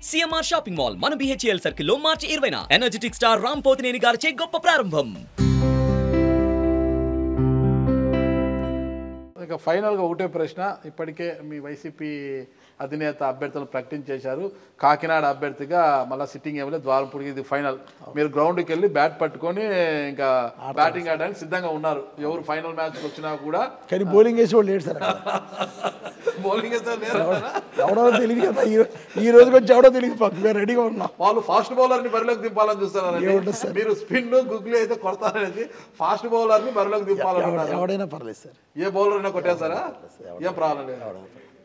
CMR shopping mall మన BHEL circle లో మార్చి 20న energetic star Ram Pothineni గారిచే గొప్ప ప్రారంభం. ఇక ఫైనల్గా ఒకటే ప్రశ్న. ఇప్పటికే మీ వైసీపీ అధినేత అభ్యర్థులను ప్రకటించేశారు. కాకినాడ అభ్యర్థిగా మళ్ళీ సిట్టింగ్ ఏమలే ద్వారంపూడికి ఇది ఫైనల్. మీరు గ్రౌండ్కి వెళ్ళి బ్యాట్ పట్టుకొని ఇంకా బ్యాటింగ్ ఆడడానికి సిద్ధంగా ఉన్నారు. ఎవరు ఫైనల్ మ్యాచ్కి వచ్చినా కూడా. కానీ బౌలింగ్ వేసి వాళ్ళు లేడు సార్. బౌలింగ్ ఎవడో తెలియదు కదా, ఈ రోజుకి వచ్చి ఎవడో తెలియదు. మేము రెడీగా ఉన్నాం. వాళ్ళు ఫాస్ట్ బౌలర్ని బరిలోకి దింపాలని చూస్తున్నారు. మీరు స్పిన్ గుగ్లీ అయితే కొడతారనేది ఫాస్ట్ బౌలర్ని బరిలోకి దింపాలన్నారు. ఎవడైనా పర్లేదు సార్, ఏ బౌలర్ అయినా కొట్టేస్తారా, ఏం ప్రాబ్లం లేదు.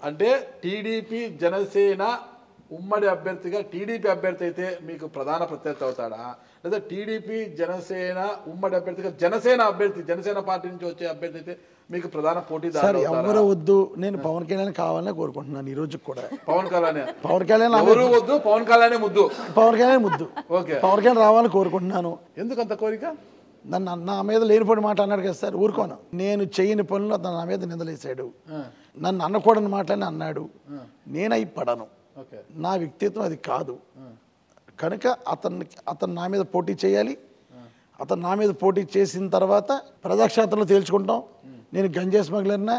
అంటే టీడీపీ జనసేన ఉమ్మడి అభ్యర్థిగా టీడీపీ అభ్యర్థి అయితే మీకు ప్రధాన ప్రత్యర్థి అవుతాడా, లేదా టీడీపీ జనసేన ఉమ్మడి అభ్యర్థిగా జనసేన పార్టీ నుంచి వచ్చే అభ్యర్థి అయితే మీకు ప్రధాన పోటీదారు? ఎవరు వద్దు, నేను పవన్ కళ్యాణ్ కావాలని కోరుకుంటున్నాను. ఈ రోజు కూడా పవన్ కళ్యాణ్ ఎవరు వద్దు, పవన్ కళ్యాణ్ ముద్దు. ఓకే, పవన్ కళ్యాణ్ రావాలని కోరుకుంటున్నాను. ఎందుకంత కోరిక? నన్ను నా మీద లేనిపోయిన మాట అన్నాడు కదా సార్, ఊరుకోను. నేను చేయని పనులు అతను నా మీద నిందలేసాడు. నన్ను అనకూడని మాటలని అన్నాడు. నేను అయి పడను, నా వ్యక్తిత్వం అది కాదు. కనుక అతను నా మీద పోటీ చేయాలి. అతను నా మీద పోటీ చేసిన తర్వాత ప్రజాక్షేత్రంలో తేల్చుకుంటాం. నేను గంజా స్మగ్లర్నా,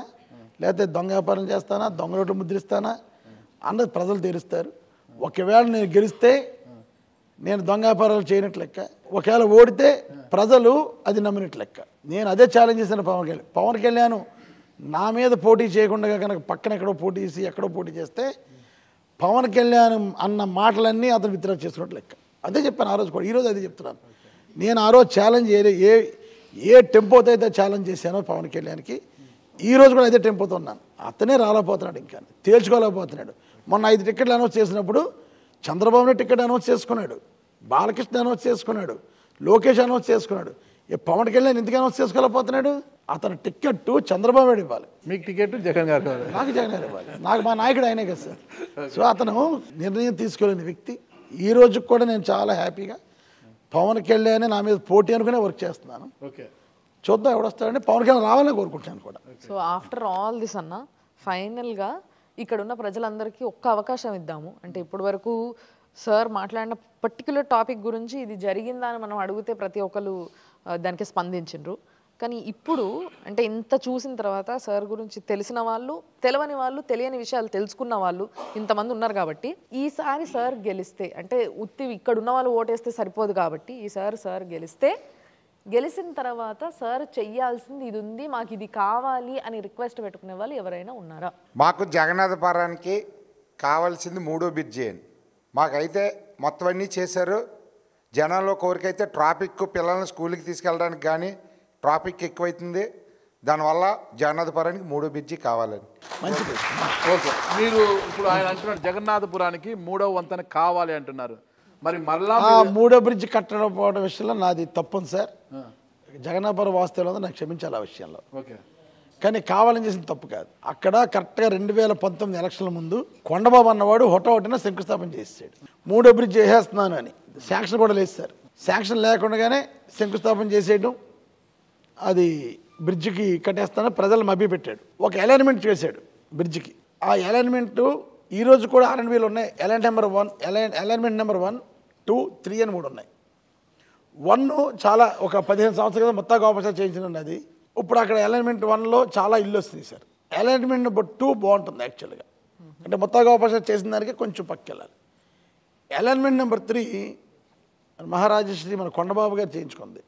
లేకపోతే దొంగ వ్యాపారం చేస్తానా, దొంగ రోడ్లు ముద్రిస్తానా అన్నది ప్రజలు తీరుస్తారు. ఒకవేళ నేను గెలిస్తే నేను దొంగ వ్యాపారాలు చేయనట్లు లెక్క, ఒకవేళ ఓడితే ప్రజలు అది నమ్మినట్లు లెక్క. నేను అదే ఛాలెంజ్ చేశాను పవన్ కళ్యాణ్ నా మీద పోటీ చేయకుండా కనుక పక్కన ఎక్కడో పోటీ చేసి ఎక్కడో పోటీ చేస్తే పవన్ కళ్యాణ్ అన్న మాటలన్నీ అతను విత్డ్రా చేసుకున్నట్లు లెక్క. అదే చెప్పాను ఆ రోజు కూడా, ఈరోజు అదే చెప్తున్నాను. నేను ఆ రోజు ఛాలెంజ్ ఏ టెంపోతో అయితే ఛాలెంజ్ చేశానో పవన్ కళ్యాణ్కి, ఈరోజు కూడా అదే టెంపోతో ఉన్నాను. అతనే రాలేకపోతున్నాడు, ఇంకా తేల్చుకోలేకపోతున్నాడు. మొన్న 5 టికెట్లు అనౌన్స్ చేసినప్పుడు చంద్రబాబునే టికెట్ అనౌన్స్ చేసుకున్నాడు, బాలకృష్ణ అనౌన్స్ చేసుకున్నాడు, లోకేష్ అనౌన్స్ చేసుకున్నాడు. పవన్ కళ్యాణ్ ఎందుకు అనౌన్స్ చేసుకోలేకపోతున్నాడు? అతను టికెట్ చంద్రబాబు నాయుడు ఇవ్వాలి, మీకు టికెట్ జగన్ గారు కావాలి, నాకు జగన్ గారు ఇవ్వాలి. నాకు మా నాయకుడు ఆయనే కదా సార్. సో అతను నిర్ణయం తీసుకోలేని వ్యక్తి. ఈ రోజు కూడా నేను చాలా హ్యాపీగా పవన్ కళ్యాణ్ నా మీద పోటీ అనుకునే వర్క్ చేస్తున్నాను. ఓకే, చూద్దాం ఎవడొస్తాడని. పవన్ కళ్యాణ్ రావాలని కోరుకుంటున్నాను కూడా. సో ఆఫ్టర్ ఆల్ దిస్ అన్న ఫైనల్గా ఇక్కడున్న ప్రజలందరికీ ఒక్క అవకాశం ఇద్దాము. అంటే ఇప్పటి వరకు సార్ మాట్లాడిన పర్టికులర్ టాపిక్ గురించి ఇది జరిగిందా అని మనం అడిగితే ప్రతి ఒక్కరు దానికి స్పందించిండ్రు. కానీ ఇప్పుడు అంటే ఇంత చూసిన తర్వాత సార్ గురించి తెలిసిన వాళ్ళు, తెలవని వాళ్ళు, తెలియని విషయాలు తెలుసుకున్న వాళ్ళు ఇంతమంది ఉన్నారు కాబట్టి ఈసారి సార్ గెలిస్తే, అంటే ఉత్తి ఇక్కడ ఉన్న వాళ్ళు ఓటేస్తే సరిపోదు కాబట్టి ఈసారి సార్ గెలిచిన తర్వాత సార్ చెయ్యాల్సింది ఇది ఉంది, మాకు ఇది కావాలి అని రిక్వెస్ట్ పెట్టుకునే వాళ్ళు ఎవరైనా ఉన్నారా? మాకు జగన్నాథపురానికి కావాల్సింది 3వ బ్రిడ్జి అని. మాకైతే మొత్తం అన్నీ చేశారు. జనాల్లో కోరికైతే ట్రాఫిక్, పిల్లల్ని స్కూల్కి తీసుకెళ్ళడానికి కానీ ట్రాఫిక్ ఎక్కువైతుంది. దానివల్ల జగన్నాథపురానికి 3వ బ్రిడ్జి కావాలని. మంచిది. ఓకే, మీరు ఇప్పుడు ఆయన అంటున్నారు జగన్నాథపురానికి 3వ వంతెన కావాలి అంటున్నారు. మరి మళ్ళా 3వ బ్రిడ్జ్ కట్టకపోవడం విషయంలో నాది తప్పుంది సార్. జగన్నాథపురం వాస్తవంలో నాకు క్షమించాలి ఆ విషయంలో. ఓకే, కానీ కావాలని చేసిన తప్పు కాదు. అక్కడ కరెక్ట్గా 2019 ఎలక్షన్ల ముందు కొండబాబు అన్నవాడు హొటన శంకుస్థాపన చేసాడు. 3వ బ్రిడ్జ్ వేసేస్తున్నాను అని. శాంక్షన్ కూడా లేదు సార్. శాంక్షన్ లేకుండానే శంకుస్థాపన చేసేయడం, అది బ్రిడ్జికి కట్టేస్తాను ప్రజలు మభ్యపెట్టాడు. ఒక అలైన్మెంట్ చేశాడు బ్రిడ్జికి. ఆ అలైన్మెంట్ ఈరోజు కూడా R&Bలో ఉన్నాయి. అలైన్మెంట్ నెంబర్ 1, 2, 3 అని 3 ఉన్నాయి. 1 చాలా ఒక 15 సంవత్సరాల క్రితం మొత్తం గోపచారం చేయించిన అది. ఇప్పుడు అక్కడ అలైన్మెంట్ 1లో చాలా ఇల్లు వస్తుంది సార్. అలైన్మెంట్ నెంబర్ 2 బాగుంటుంది యాక్చువల్గా. అంటే మొత్తం గోపచారం చేసిన దానికి కొంచెం పక్కెళ్ళాలి. అలైన్మెంట్ నెంబర్ 3 మహారాజశ్రీ మన కొండబాబు గారు చేయించుకుంది.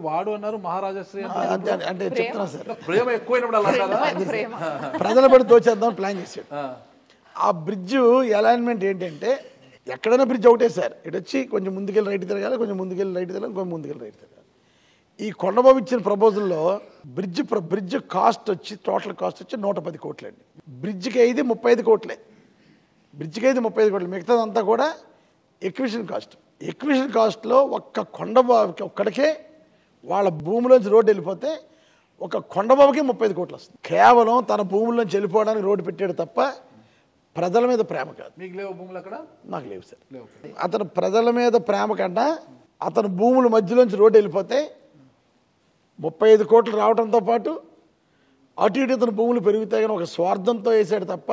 వాడు అన్నారు మహారాజశ్రీ అంటే చెప్తున్నా సార్, ప్రేమ ఎక్కువైనప్పుడు ప్రజల పడి తోచేద్దామని ప్లాన్ చేశాడు. ఆ బ్రిడ్జ్ అలైన్మెంట్ ఏంటంటే ఎక్కడైనా బ్రిడ్జ్ ఒకటే సార్. ఇటు వచ్చి కొంచెం ముందుకెళ్ళి రైట్ తిరగాలి, కొంచెం ముందుకెళ్ళి రైట్ తిరగాలి, కొంచెం ముందుకెళ్ళి రైట్ తిరగాలి. ఈ కొండబాబు ఇచ్చిన ప్రపోజల్లో బ్రిడ్జ్ కాస్ట్ వచ్చి టోటల్ కాస్ట్ వచ్చి 110 కోట్లు అండి. బ్రిడ్జ్కి అయింది 35 కోట్లే. బ్రిడ్జ్కి అయింది 35 కోట్లు. మిగతాదంతా కూడా ఎక్విషన్ కాస్ట్. ఎక్విషన్ కాస్ట్లో ఒక్క కొండబాబుకి ఒక్కడికే వాళ్ళ భూమిలోంచి రోడ్డు వెళ్ళిపోతే ఒక కొండబాబుకి 35 కోట్లు వస్తుంది. కేవలం తన భూముల్లోంచి వెళ్ళిపోవడానికి రోడ్డు పెట్టాడు తప్ప ప్రజల మీద ప్రేమ కాదు. మీకు లేవు భూములు అక్కడ? నాకు లేవు సార్. అతను ప్రజల మీద ప్రేమ కన్నా అతను భూముల మధ్యలోంచి రోడ్డు వెళ్ళిపోతే 35 కోట్లు రావడంతో పాటు అటు ఇటు ఇతను భూములు పెరుగుతాయని ఒక స్వార్థంతో వేసాడు తప్ప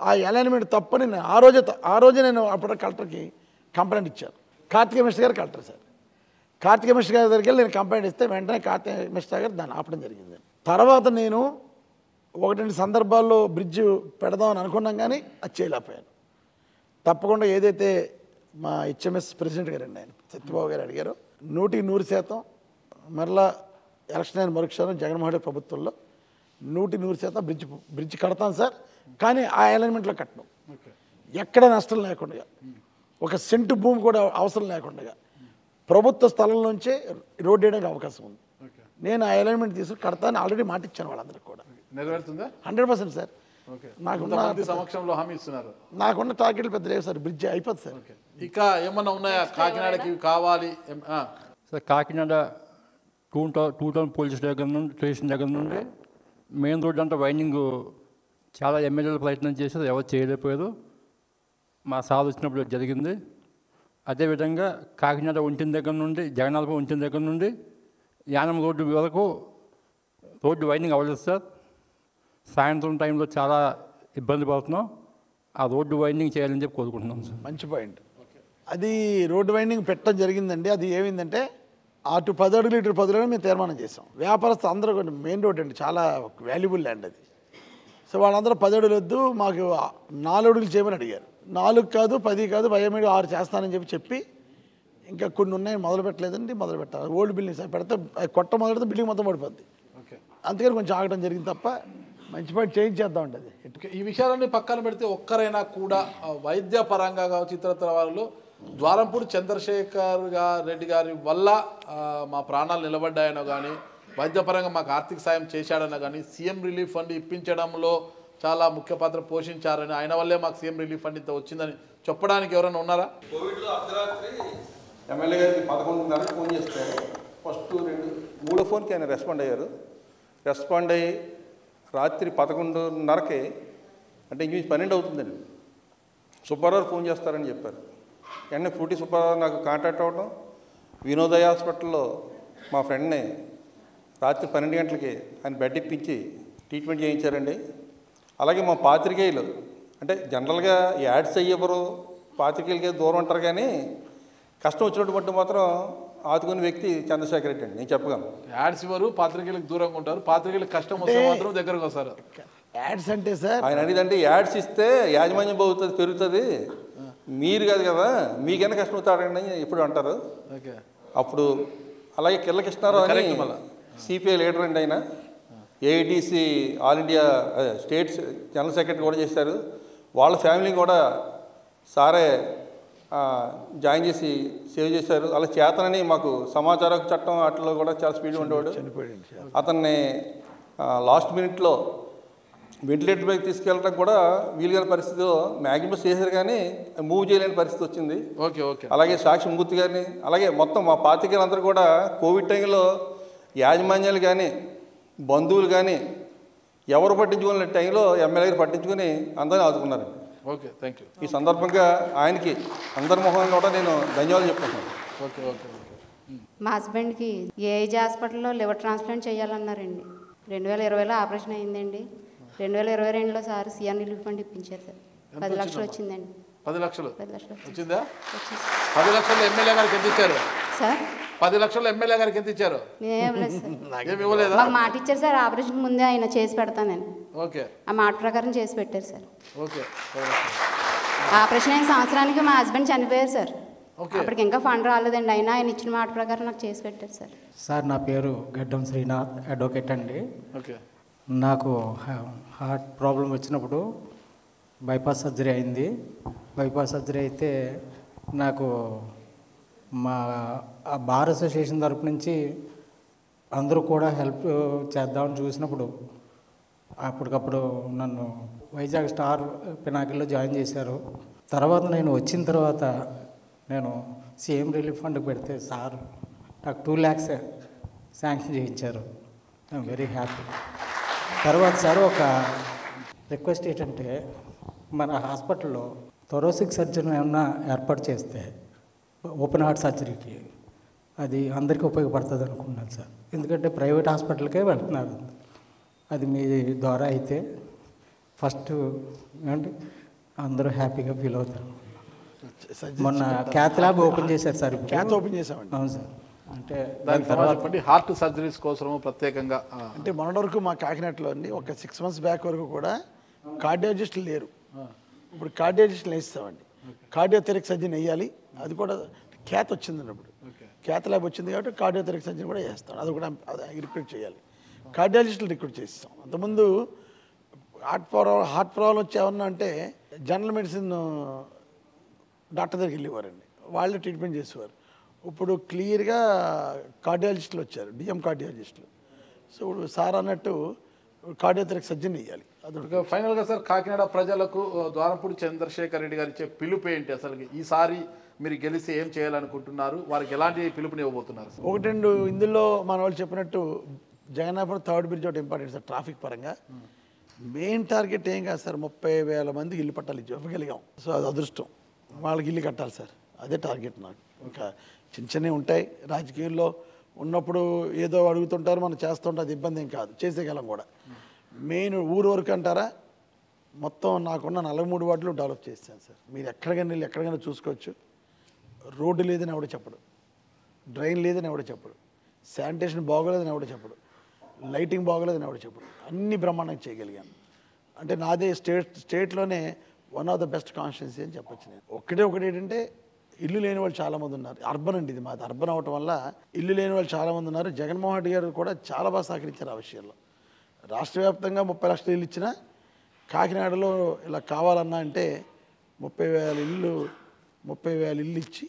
ఆ అలైన్మెంట్ తప్పని నేను ఆ రోజే నేను అప్పుడు కలెక్టర్కి కంప్లైంట్ ఇచ్చాను. కార్తికేయ మిశ్రా గారు కలెక్టర్ సార్. కార్తికేయ మిశ్రా గారి దగ్గరికి వెళ్ళి నేను కంప్లైంట్ ఇస్తే వెంటనే కార్తికేయ మిశ్రా గారు దాన్ని ఆపడం జరిగింది. తర్వాత నేను 1-2 సందర్భాల్లో బ్రిడ్జ్ పెడదామని అనుకున్నాం కానీ అది చేయలేకపోయాను. తప్పకుండా ఏదైతే మా హెచ్ఎంఎస్ ప్రెసిడెంట్ గారు అండి ఆయన సత్యబాబు గారు అడిగారో 100% మరలా ఎలక్షన్ అయిన మరుక్షణం జగన్మోహన్ రెడ్డి ప్రభుత్వంలో 100% బ్రిడ్జ్ కడతాను సార్. కానీ ఆ అలైన్మెంట్లో కట్టను, ఎక్కడ నష్టం లేకుండా, ఒక సెంటు భూమి కూడా అవసరం లేకుండా ప్రభుత్వ స్థలంలోంచే రోడ్డు వేయడానికి అవకాశం ఉంది. నేను ఆ అలైన్మెంట్ తీసుకుని కడతాను ఆల్రెడీ మాట ఇచ్చాను వాళ్ళందరికీ కూడా. నెరవేరుతుందా? 100% సార్. నాకున్న సమక్షంలో హామీ ఇస్తున్నారు. నాకున్న టార్గెట్లు పెద్ద లేవు సార్, బ్రిడ్జ్ అయిపోతుంది సార్. ఇక ఏమన్నా ఉన్నాయా కాకినాడకి కావాలి? సార్ కాకినాడ 2 పోలీస్ స్టేషన్ దగ్గర నుండి మెయిన్ రోడ్ అంతా వైండింగ్ చాలా ఎమ్మెల్యేలు ప్రయత్నం చేశారు, ఎవరు చేయలేకపోయారు. మా సార్ వచ్చినప్పుడు జరిగింది. అదేవిధంగా కాకినాడ ఒంటిన దగ్గర నుండి జగన్నాథపురం ఒంటిన దగ్గర నుండి యానం రోడ్డు వరకు రోడ్డు వైండింగ్ అవ్వలేదు సార్. సాయంత్రం టైంలో చాలా ఇబ్బంది పడుతున్నాం. ఆ రోడ్డు వైండింగ్ చేయాలని చెప్పి కోరుకుంటున్నాం సార్. మంచి పాయింట్. అది రోడ్డు వైండింగ్ పెట్టడం జరిగిందండి. అది ఏమైందంటే అటు 10 అడుగులు ఇటు 10 అడుగులు మేము తీర్మానం చేసాం. వ్యాపారస్తులు అందరూ మెయిన్ రోడ్ అండి, చాలా వాల్యుబుల్ ల్యాండ్ అది. సో వాళ్ళందరూ 10 అడుగులు వద్దు మాకు 4 అడుగులు చేయమని అడిగారు. 4 కాదు 10 కాదు 6 చేస్తానని చెప్పి ఇంకా కొన్ని ఉన్నాయి మొదలు పెట్టలేదండి. మొదలు పెట్టాలి ఓల్డ్ బిల్డింగ్స్ పెడితే కొట్ట మొదలెడితే బిల్డింగ్ మొత్తం పడిపోద్ది. అందుకని కొంచెం ఆగడం జరిగింది తప్ప మంచి పని చేయించేద్దామండి. అది ఈ విషయాలన్నీ పక్కన పెడితే ఒక్కరైనా కూడా వైద్య పరంగా కావచ్చు ఇతరత్ర వాళ్ళు ద్వారంపూడి చంద్రశేఖర్ రెడ్డి గారి వల్ల మా ప్రాణాలు నిలబడ్డాయనో కానీ వైద్యపరంగా మాకు ఆర్థిక సాయం చేశాడనో కానీ సీఎం రిలీఫ్ ఫండ్ ఇప్పించడంలో చాలా ముఖ్య పాత్ర పోషించారని, ఆయన వల్లే మాకు సీఎం రిలీఫ్ ఫండ్ ఇంత వచ్చిందని చెప్పడానికి ఎవరైనా ఉన్నారా? కోవిడ్లో అర్ధరాత్రి ఎమ్మెల్యే గారికి 11:30 ఫోన్ చేస్తే ఫస్ట్ 3 ఫోన్కి ఆయన రెస్పాండ్ అయ్యారు. రెస్పాండ్ అయ్యి రాత్రి 11:30కి అంటే ఇంచుమించు 12 అవుతుందండి సుబ్బారావు ఫోన్ చేస్తారని చెప్పారు. వెంటనే ఫ్రూటీ సుబ్బారావు నాకు కాంటాక్ట్ అవ్వడం, వినోదయ హాస్పిటల్లో మా ఫ్రెండ్ని రాత్రి 12 గంటలకి ఆయన బెడ్ ఇప్పించి ట్రీట్మెంట్ చేయించారండి. అలాగే మా పాత్రికేయులు అంటే జనరల్గా యాడ్స్ అయ్యేవారు పాత్రికేయులకి దూరం ఉంటారు, కానీ కష్టం వచ్చినటువంటి మాత్రం ఆదుకునే వ్యక్తి చంద్రశేఖర్ రెడ్డి అండి. నేను చెప్పగలను. యాడ్స్ ఇవ్వరు, పాత్రికేయులకు దూరంగా ఉంటారు, పాత్రికేయులకు కష్టం వస్తే మాత్రం దగ్గరకు వస్తారు. యాడ్స్ అంటే సార్ ఆయన అనేదంటే యాడ్స్ ఇస్తే యాజమాన్యం బాగుతుంది పెరుగుతుంది, మీరు కాదు కదా మీకైనా కష్టం అవుతాడని ఎప్పుడు అంటారు. అప్పుడు అలాగే కిల్ల కృష్ణారావు అని సిపిఐ లీడర్ అండి, ఆయన AITC all India states general secretary కూడా చేశారు. వాళ్ళ ఫ్యామిలీ కూడా సారే జాయిన్ చేసి సేవ్ చేశారు. అలా చేతనని మాకు సమాచార చట్టం వాటిలో కూడా చాలా స్పీడ్ ఉండేవాడు. అతన్ని లాస్ట్ మినిట్లో వెంటిలేటర్ పైకి తీసుకెళ్ళడం కూడా వీలుగల పరిస్థితిలో మ్యాక్సిమం చేశారు, కానీ మూవ్ చేయలేని పరిస్థితి వచ్చింది. అలాగే సాక్షి మూర్తి గారిని అలాగే మొత్తం మా పాత్రికేయులందరూ కూడా కోవిడ్ టైంలో యాజమాన్యాలు కానీ బంధువులు కానీ ఎవరు పట్టించుకునే టైంలో ఎమ్మెల్యే గారు పట్టించుకుని అందరినీ ఆదుకున్నారండి. Okay, thank you. ఈ సందర్భంగా ఆయనకి అందరి ముఖంగా కూడా నేను ధన్యవాదాలు చెప్తున్నాను. Okay okay okay. మా హస్బెండ్కి ఏఐజీ హాస్పిటల్లో లివర్ ట్రాన్స్ప్లాంట్ చేయాలన్నారండి. 2020లో ఆపరేషన్ అయిందండి. 2022లో సార్ సీఎం రిలీఫ్ ఫండ్ ఇప్పించారు సార్. 10 లక్షలు వచ్చిందండి. 10 లక్షలు 10 లక్షలు వచ్చిందా? 10 లక్షలు ఎమ్మెల్యే గారికి ఎంత ఇచ్చారు సార్? 10 లక్షలు ఎమ్మెల్యే గారికి ఎంత ఇచ్చారు? నేనేం ఇవ్వలేదు సార్. ఏమి ఇవ్వలేదా? మాకు మాట ఇచ్చారు సార్, ఆపరేషన్ ముందే ఆయన చేసి పెడతానని. ఓకే, ఆ మాట ప్రకారం చేసి పెట్టారు సార్. ఓకే. ఆపరేషన్ అయిన సంవత్సరానికి మా హస్బెండ్ చనిపోయారు సార్. అప్పటికి ఇంకా ఫండ్ రాలేదండి, అయినా ఆయన ఇచ్చిన మాట ప్రకారం నాకు చేసి పెట్టారు సార్. సార్ నా పేరు గడ్డం శ్రీనాథ్, అడ్వకేట్ అండి. ఓకే. నాకు హార్ట్ ప్రాబ్లం వచ్చినప్పుడు బైపాస్ సర్జరీ అయింది. బైపాస్ సర్జరీ అయితే నాకు మా బార్ అసోసియేషన్ తరపు నుంచి అందరూ కూడా హెల్ప్ చేద్దామని చూసినప్పుడు అప్పటికప్పుడు నన్ను వైజాగ్ స్టార్ పినాకిల్లో జాయిన్ చేశారు. తర్వాత నేను వచ్చిన తర్వాత నేను సీఎం రిలీఫ్ ఫండ్ పెడితే సార్ నాకు 2 lakhs శాంక్షన్ చేయించారు. I'm very happy. తర్వాత సార్ ఒక రిక్వెస్ట్ ఏంటంటే మన హాస్పిటల్లో థొరాసిక్ సర్జన్ ఏమన్నా ఏర్పాటు చేస్తే ఓపెన్ హార్ట్ సర్జరీకి అది అందరికీ ఉపయోగపడుతుంది అనుకుంటున్నాను సార్. ఎందుకంటే ప్రైవేట్ హాస్పిటల్కే వెళ్తున్నారు. అది మీ ద్వారా అయితే ఫస్ట్ ఏమంటే అందరూ హ్యాపీగా ఫీల్ అవుతారు. మొన్న క్యాత్ ల్యాబ్ ఓపెన్ చేశారు సార్. క్యాత్ ఓపెన్ చేసామండి. అవును సార్. అంటే దాని తర్వాత హార్ట్ సర్జరీస్ కోసము ప్రత్యేకంగా అంటే మొన్నటి వరకు మా కాకినాడలో అండి ఒక 6 months బ్యాక్ వరకు కూడా కార్డియాలజిస్టులు లేరు. ఇప్పుడు కార్డియాలజిస్టులు వేస్తామండి. కార్డియోథెరిక్ సర్జన్ వేయాలి. అది కూడా క్యాత్ వచ్చింది అన్నప్పుడు క్యాత్ ల్యాబ్ వచ్చింది కాబట్టి కార్డియోథెరిక్ సర్జన్ కూడా చేస్తాం. అది కూడా రిక్రూట్ చేయాలి. కార్డియాలజిస్టులు రిక్రూట్ చేస్తాం. అంతకుముందు హార్ట్ ప్రాబ్లం వచ్చి ఏమన్నా అంటే జనరల్ మెడిసిన్ డాక్టర్ దగ్గరికి వెళ్ళేవారండి. వాళ్ళే ట్రీట్మెంట్ చేసేవారు. ఇప్పుడు క్లియర్గా కార్డియాలజిస్టులు వచ్చారు, డిఎం కార్డియాలజిస్టులు. సో ఇప్పుడు సార్ అన్నట్టు కార్డియోథెరిక్ సర్జన్ ఇవ్వాలి. అది ఫైనల్గా సార్ కాకినాడ ప్రజలకు ద్వారంపూడి చంద్రశేఖర్ రెడ్డి గారు ఇచ్చే పిలుపు ఏంటి? అసలు ఈసారి మీరు గెలిచి ఏం చేయాలనుకుంటున్నారు? వారికి ఎలాంటి పిలుపుని ఇవ్వబోతున్నారు? 1-2 ఇందులో మన వాళ్ళు చెప్పినట్టు జగన్నాపురం 3rd బ్రిడ్జ్ ఒకటి ఇంపార్టెంట్ సార్. ట్రాఫిక్ పరంగా మెయిన్ టార్గెట్ ఏం కాదు సార్, 30,000 మందికి ఇల్లు పట్టాలి ఇవ్వగలిగాం. సో అది అదృష్టం. వాళ్ళకి ఇల్లు కట్టాలి సార్, అదే టార్గెట్ నాకు. ఇంకా చిన్నవి ఉంటాయి రాజకీయాల్లో ఉన్నప్పుడు, ఏదో అడుగుతుంటారు, మనం చేస్తుంటే అది ఇబ్బంది ఏం కాదు, చేసేయగలం కూడా. మెయిన్ ఊరు వరకు అంటారా, మొత్తం నాకున్న 43 వార్డులు డెవలప్ చేస్తాను సార్. మీరు ఎక్కడికైనా చూసుకోవచ్చు. రోడ్డు లేదని ఎవడో చెప్పడు, డ్రైన్ లేదని ఎవడో చెప్పడు, శానిటేషన్ బాగోలేదని ఎవడో చెప్పడు, లైటింగ్ బాగోలేదని ఎవడో చెప్పడు. అన్ని బ్రహ్మాండంగా చేయగలిగాను. అంటే నాదే స్టేట్లోనే one of the best constituency అని చెప్పొచ్చు నేను. ఒకటి ఏంటంటే ఇల్లు లేని వాళ్ళు చాలామంది ఉన్నారు. అర్బన్ అండి ఇది, మాది అర్బన్ అవటం వల్ల ఇల్లు లేని వాళ్ళు చాలామంది ఉన్నారు. జగన్మోహన్ రెడ్డి గారు కూడా చాలా బాగా సహకరించారు ఆ విషయంలో. రాష్ట్ర వ్యాప్తంగా 30 లక్షల ఇల్లు ఇచ్చినా కాకినాడలో ఇలా కావాలన్నా అంటే 30,000 ఇల్లు ఇచ్చి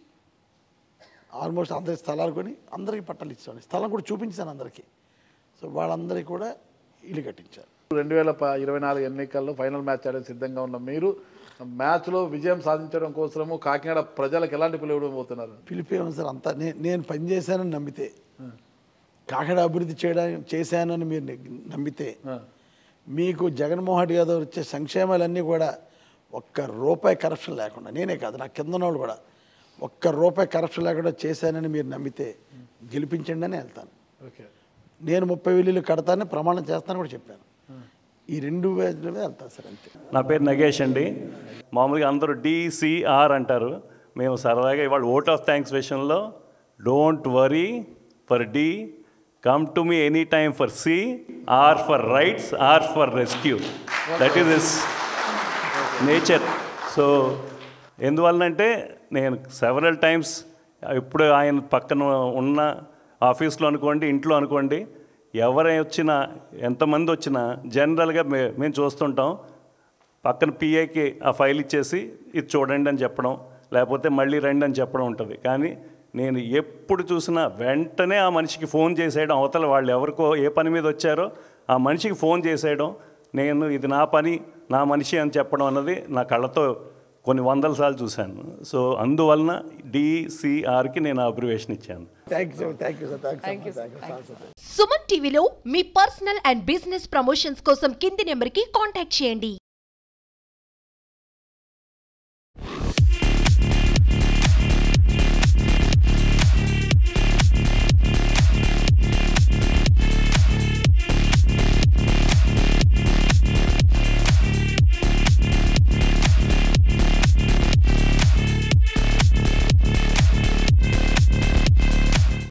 ఆల్మోస్ట్ అందరి స్థలాలు కొని అందరికీ పట్టాలు ఇచ్చాను. స్థలం కూడా చూపించాను అందరికీ. సో వాళ్ళందరికీ కూడా ఇల్లు కట్టించారు. 2024 ఎన్నికల్లో ఫైనల్ మ్యాచ్ ఆడడానికి సిద్ధంగా ఉన్న మీరు మ్యాచ్లో విజయం సాధించడం కోసము కాకినాడ ప్రజలకు ఎలాంటి పిలుపు ఇవ్వబోతున్నారు? పిలిపేమో సార్, అంతా నేను పనిచేశానని నమ్మితే, కాకినాడ అభివృద్ధి చేశానని మీరు నమ్మితే, మీకు జగన్మోహన్ రెడ్డి గారు వచ్చే సంక్షేమాలన్నీ కూడా ₹1 కరప్షన్ లేకుండా, నేనే కాదు నా కింద వాళ్ళు కూడా ₹1 కరప్షన్ లేకుండా చేశానని మీరు నమ్మితే గెలిపించండి అని వెళ్తాను. నేను 30,000 ఇల్లు కడతానని ప్రమాణం చేస్తానని కూడా చెప్పాను. ఈ 2 వేలమే వెళ్తాను సార్, అంతే. నా పేరు నగేష్ అండి. మామూలుగా అందరూ DCR అంటారు. మేము సరదాగా ఇవాళ ఓట్ ఆఫ్ థ్యాంక్స్ విషయంలో don't worry for D, come to me any time for C, R for rights, R for rescue. That is this nature. So ఎందువల్లనంటే నేను సెవరల్ టైమ్స్ ఇప్పుడు ఆయన పక్కన ఉన్న ఆఫీస్లో అనుకోండి, ఇంట్లో అనుకోండి, ఎవరైనా వచ్చినా, ఎంతమంది వచ్చినా జనరల్గా మేము చూస్తుంటాం, పక్కన PAకి ఆ ఫైల్ ఇచ్చేసి ఇది చూడండి అని చెప్పడం, లేకపోతే మళ్ళీ రండి అని చెప్పడం ఉంటుంది. కానీ నేను ఎప్పుడు చూసినా వెంటనే ఆ మనిషికి ఫోన్ చేసేయడం, అవతల వాళ్ళు ఎవరికో ఏ పని మీద వచ్చారో ఆ మనిషికి ఫోన్ చేసేయడం, నేను ఇది నా పని, నా మనిషి అని చెప్పడం అన్నది నా కళ్ళతో కొన్ని 100 సార్లు చూశాను. సో అందువలన DCRకి నేను అబ్రివేషన్ ఇచ్చాను. సుమన్ టీవీలో మీ పర్సనల్ అండ్ బిజినెస్ ప్రమోషన్స్ కోసం కింది నెంబర్కి కాంటాక్ట్ చేయండి.